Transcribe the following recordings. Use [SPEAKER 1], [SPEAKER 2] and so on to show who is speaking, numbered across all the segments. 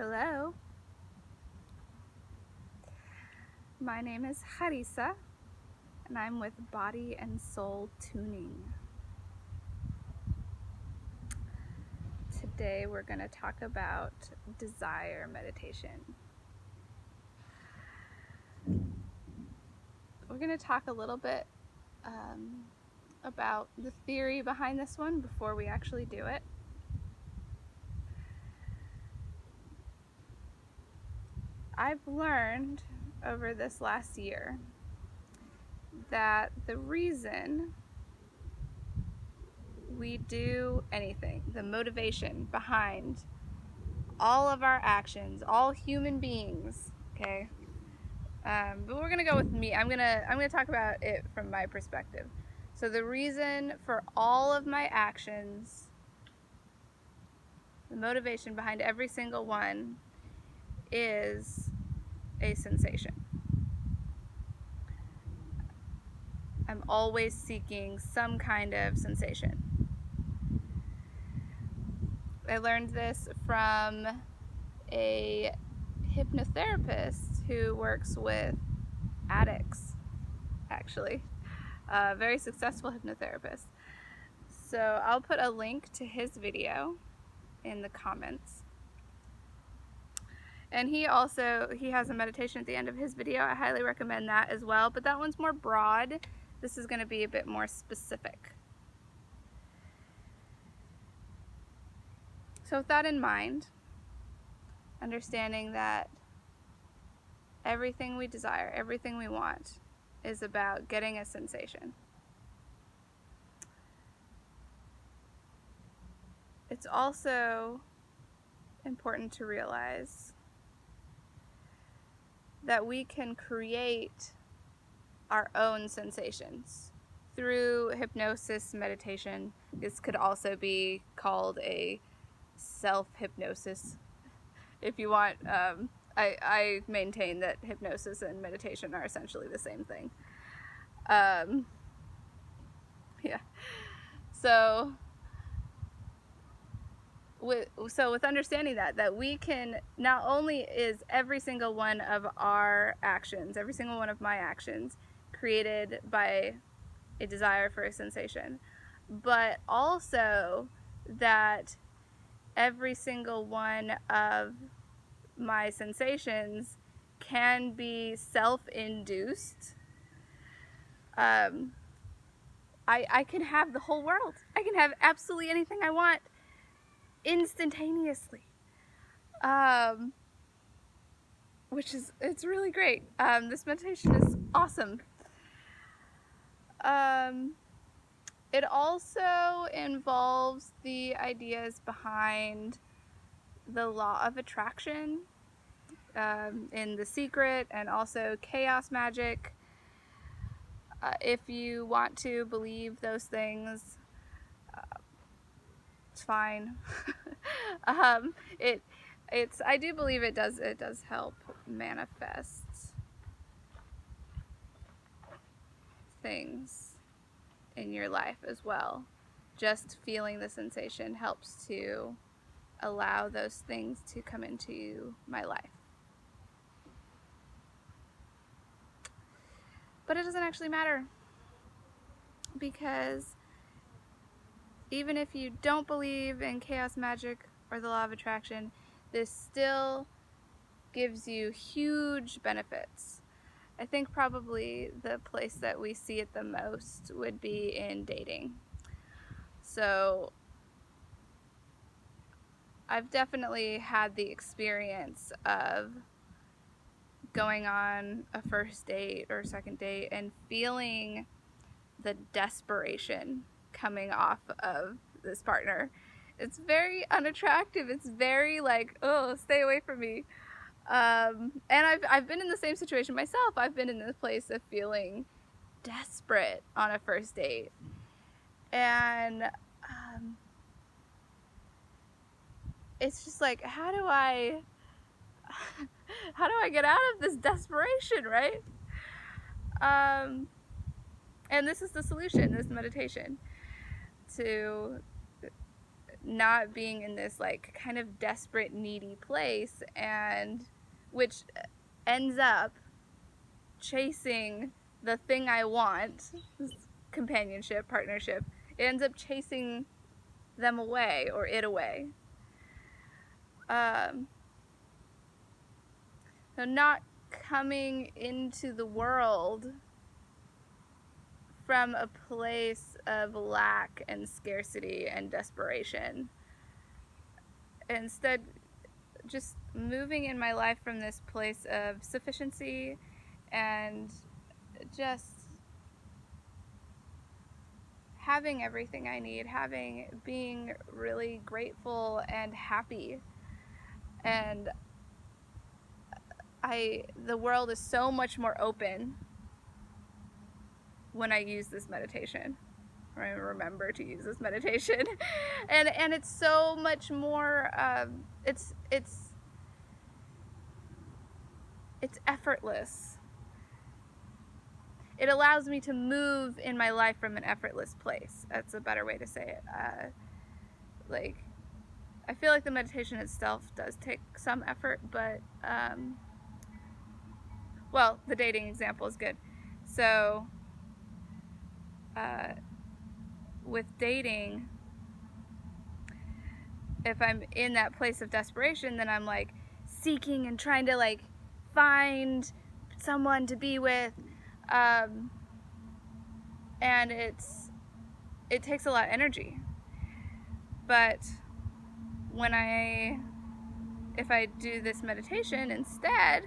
[SPEAKER 1] Hello, my name is Xarissa, and I'm with Body and Soul Tuning. Today we're going to talk about desire meditation. We're going to talk a little bit about the theory behind this one before we actually do it. I've learned over this last year that the reason we do anything, the motivation behind all of our actions, all human beings, okay? But we're gonna go with me. I'm gonna talk about it from my perspective. So the reason for all of my actions, the motivation behind every single one, is a sensation. I'm always seeking some kind of sensation. I learned this from a hypnotherapist who works with addicts, actually. A very successful hypnotherapist. So I'll put a link to his video in the comments. And he has a meditation at the end of his video. I highly recommend that as well, but that one's more broad. This is going to be a bit more specific. So with that in mind, understanding that everything we desire, everything we want, is about getting a sensation. It's also important to realize that we can create our own sensations through hypnosis meditation. This could also be called a self-hypnosis if you want. I maintain that hypnosis and meditation are essentially the same thing. Yeah. So with understanding that we can, not only is every single one of our actions, every single one of my actions, created by a desire for a sensation, but also that every single one of my sensations can be self-induced. I can have the whole world. I can have absolutely anything I want instantaneously, it's really great. This meditation is awesome. It also involves the ideas behind the law of attraction in The Secret, and also chaos magic. If you want to believe those things, it's fine. I do believe it does help manifest things in your life as well. Just feeling the sensation helps to allow those things to come into my life. But it doesn't actually matter, because even if you don't believe in chaos magic or the law of attraction, this still gives you huge benefits. I think probably the place that we see it the most would be in dating. So I've definitely had the experience of going on a first date or second date and feeling the desperation coming off of this partner. It's very unattractive. It's very like, oh, stay away from me. And I've been in the same situation myself. I've been in this place of feeling desperate on a first date. And it's just like, how do I get out of this desperation, right? And this is the solution, this meditation, to not being in this like kind of desperate, needy place, and which ends up chasing the thing I want, companionship, partnership. It ends up chasing them away, or it away. So not coming into the world from a place of lack and scarcity and desperation. Instead, just moving in my life from this place of sufficiency and just having everything I need, being really grateful and happy. And the world is so much more open when I use this meditation, or I remember to use this meditation. and it's so much more it's effortless. It allows me to move in my life from an effortless place. That's a better way to say it. Like, I feel like the meditation itself does take some effort, but well, the dating example is good. So with dating, if I'm in that place of desperation, then I'm like seeking and trying to like find someone to be with, and it takes a lot of energy. But if I do this meditation instead,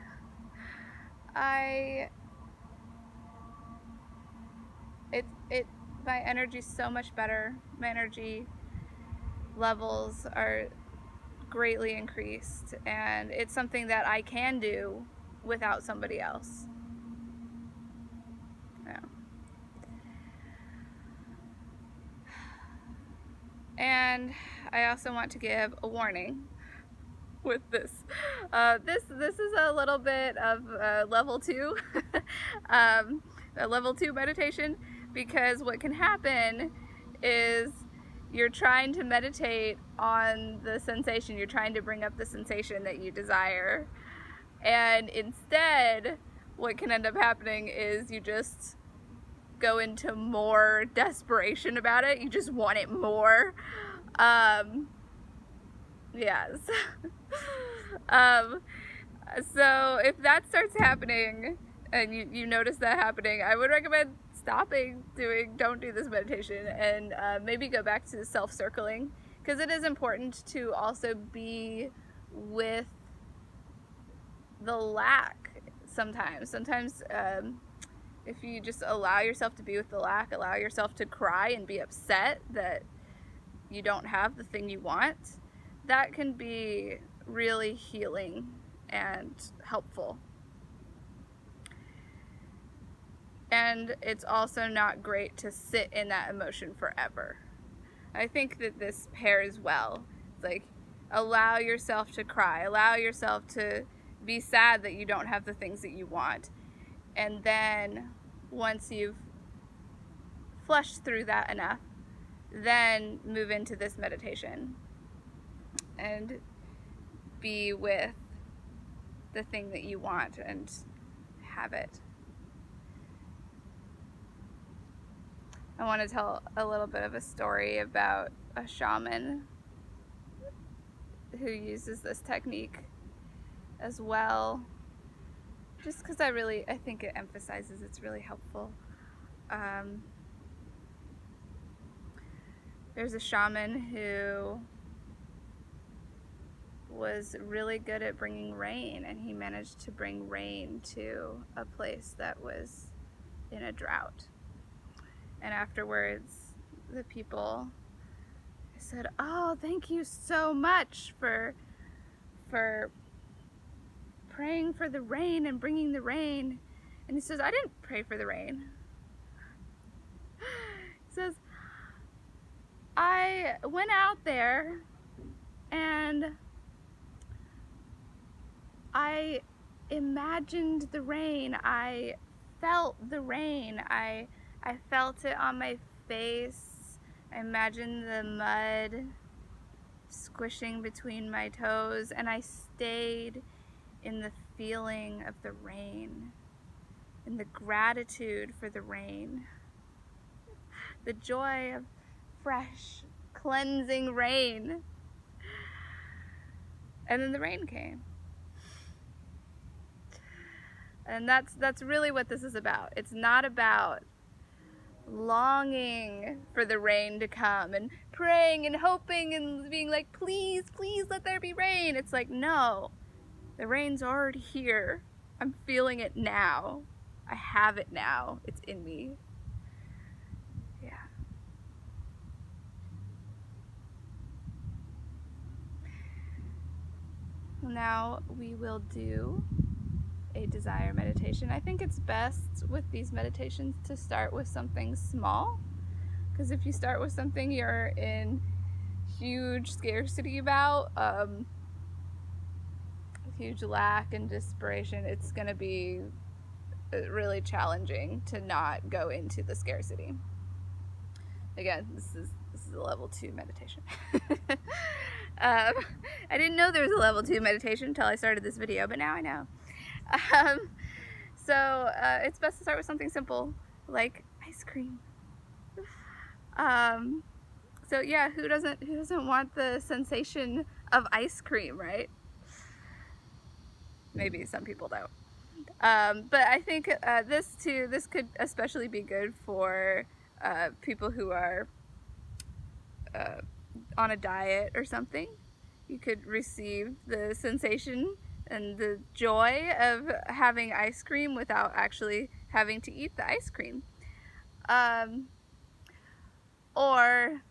[SPEAKER 1] my energy's so much better. My energy levels are greatly increased, and it's something that I can do without somebody else. Yeah. And I also want to give a warning with this. This is a little bit of level 2, a level 2 meditation, because what can happen is you're trying to meditate on the sensation, you're trying to bring up the sensation that you desire, and instead what can end up happening is you just go into more desperation about it. You just want it more. Yes. So if that starts happening and you notice that happening, I would recommend don't do this meditation, and maybe go back to self-circling, because it is important to also be with the lack sometimes. If you just allow yourself to be with the lack, allow yourself to cry and be upset that you don't have the thing you want, that can be really healing and helpful. And it's also not great to sit in that emotion forever. I think that this pairs well. It's like, allow yourself to cry, allow yourself to be sad that you don't have the things that you want. And then once you've flushed through that enough, then move into this meditation and be with the thing that you want and have it. I want to tell a little bit of a story about a shaman who uses this technique as well, just because I think it emphasizes it's really helpful. There's a shaman who was really good at bringing rain, and he managed to bring rain to a place that was in a drought. And afterwards, the people said, "Oh, thank you so much for praying for the rain and bringing the rain." And he says, "I didn't pray for the rain." He says, "I went out there and I imagined the rain. I felt the rain. I felt it on my face. I imagined the mud squishing between my toes, and I stayed in the feeling of the rain, in the gratitude for the rain, the joy of fresh, cleansing rain. And then the rain came. And that's really what this is about. It's not about longing for the rain to come and praying and hoping and being like, please, please let there be rain. It's like, no, the rain's already here. I'm feeling it now. I have it now. It's in me. Yeah. Now we will do a desire meditation. I think it's best with these meditations to start with something small, because if you start with something you're in huge scarcity about, huge lack and desperation, it's going to be really challenging to not go into the scarcity. Again, this is a level 2 meditation. I didn't know there was a level 2 meditation until I started this video, but now I know. So it's best to start with something simple like ice cream. So yeah, who doesn't want the sensation of ice cream, right? Maybe some people don't. But I think this could especially be good for people who are on a diet or something. You could receive the sensation and the joy of having ice cream without actually having to eat the ice cream. Or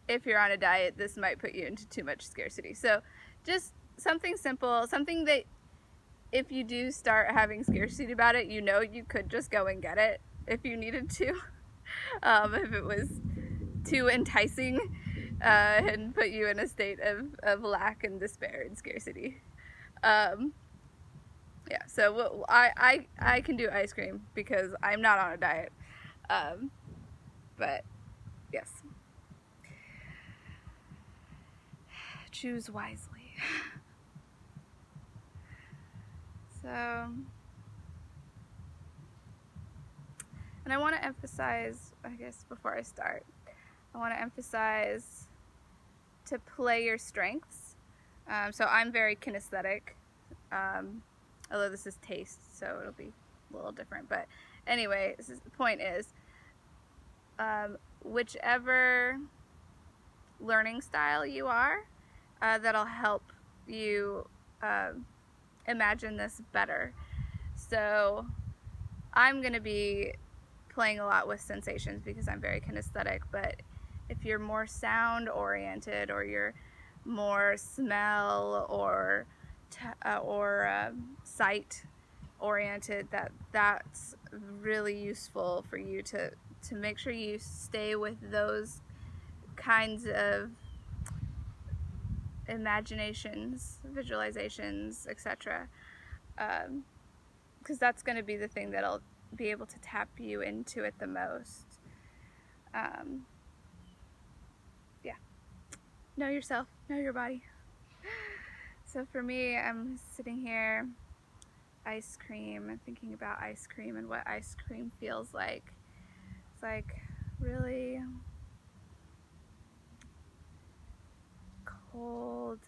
[SPEAKER 1] if you're on a diet, this might put you into too much scarcity. So just something simple, something that if you do start having scarcity about it, you know you could just go and get it if you needed to. If it was too enticing and put you in a state of lack and despair and scarcity. Yeah, so I can do ice cream because I'm not on a diet. But yes, choose wisely. So, and I want to emphasize, I guess before I start, I want to emphasize to play your strengths. So I'm very kinesthetic, although this is taste, so it'll be a little different. But anyway, the point is, whichever learning style you are, that'll help you imagine this better. So I'm going to be playing a lot with sensations because I'm very kinesthetic, but if you're more sound oriented or you're more smell or sight oriented, that's really useful for you to make sure you stay with those kinds of imaginations, visualizations, etc. Because that's going to be the thing that'll be able to tap you into it the most. Yeah. Know yourself, know your body. So for me, I'm sitting here, ice cream, thinking about ice cream and what ice cream feels like. It's like really cold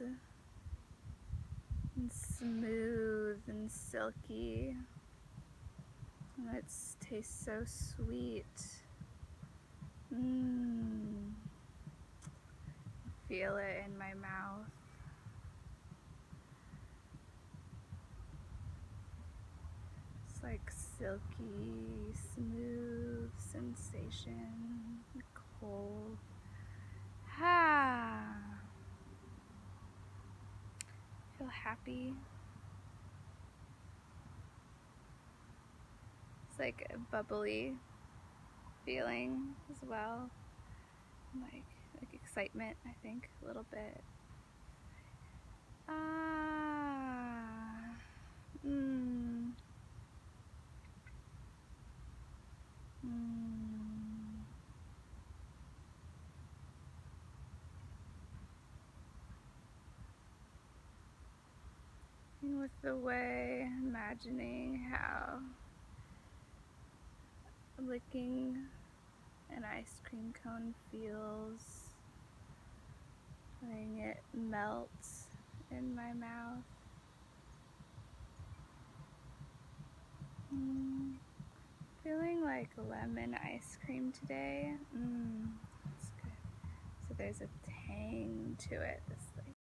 [SPEAKER 1] and smooth and silky. And it tastes so sweet. Feel it in my mouth. It's like silky, smooth sensation, cold. Feel happy. It's like a bubbly feeling as well. Like excitement, I think, a little bit. the way, imagining how licking an ice cream cone feels, letting it melt in my mouth. Feeling like lemon ice cream today. That's good. So there's a tang to it, this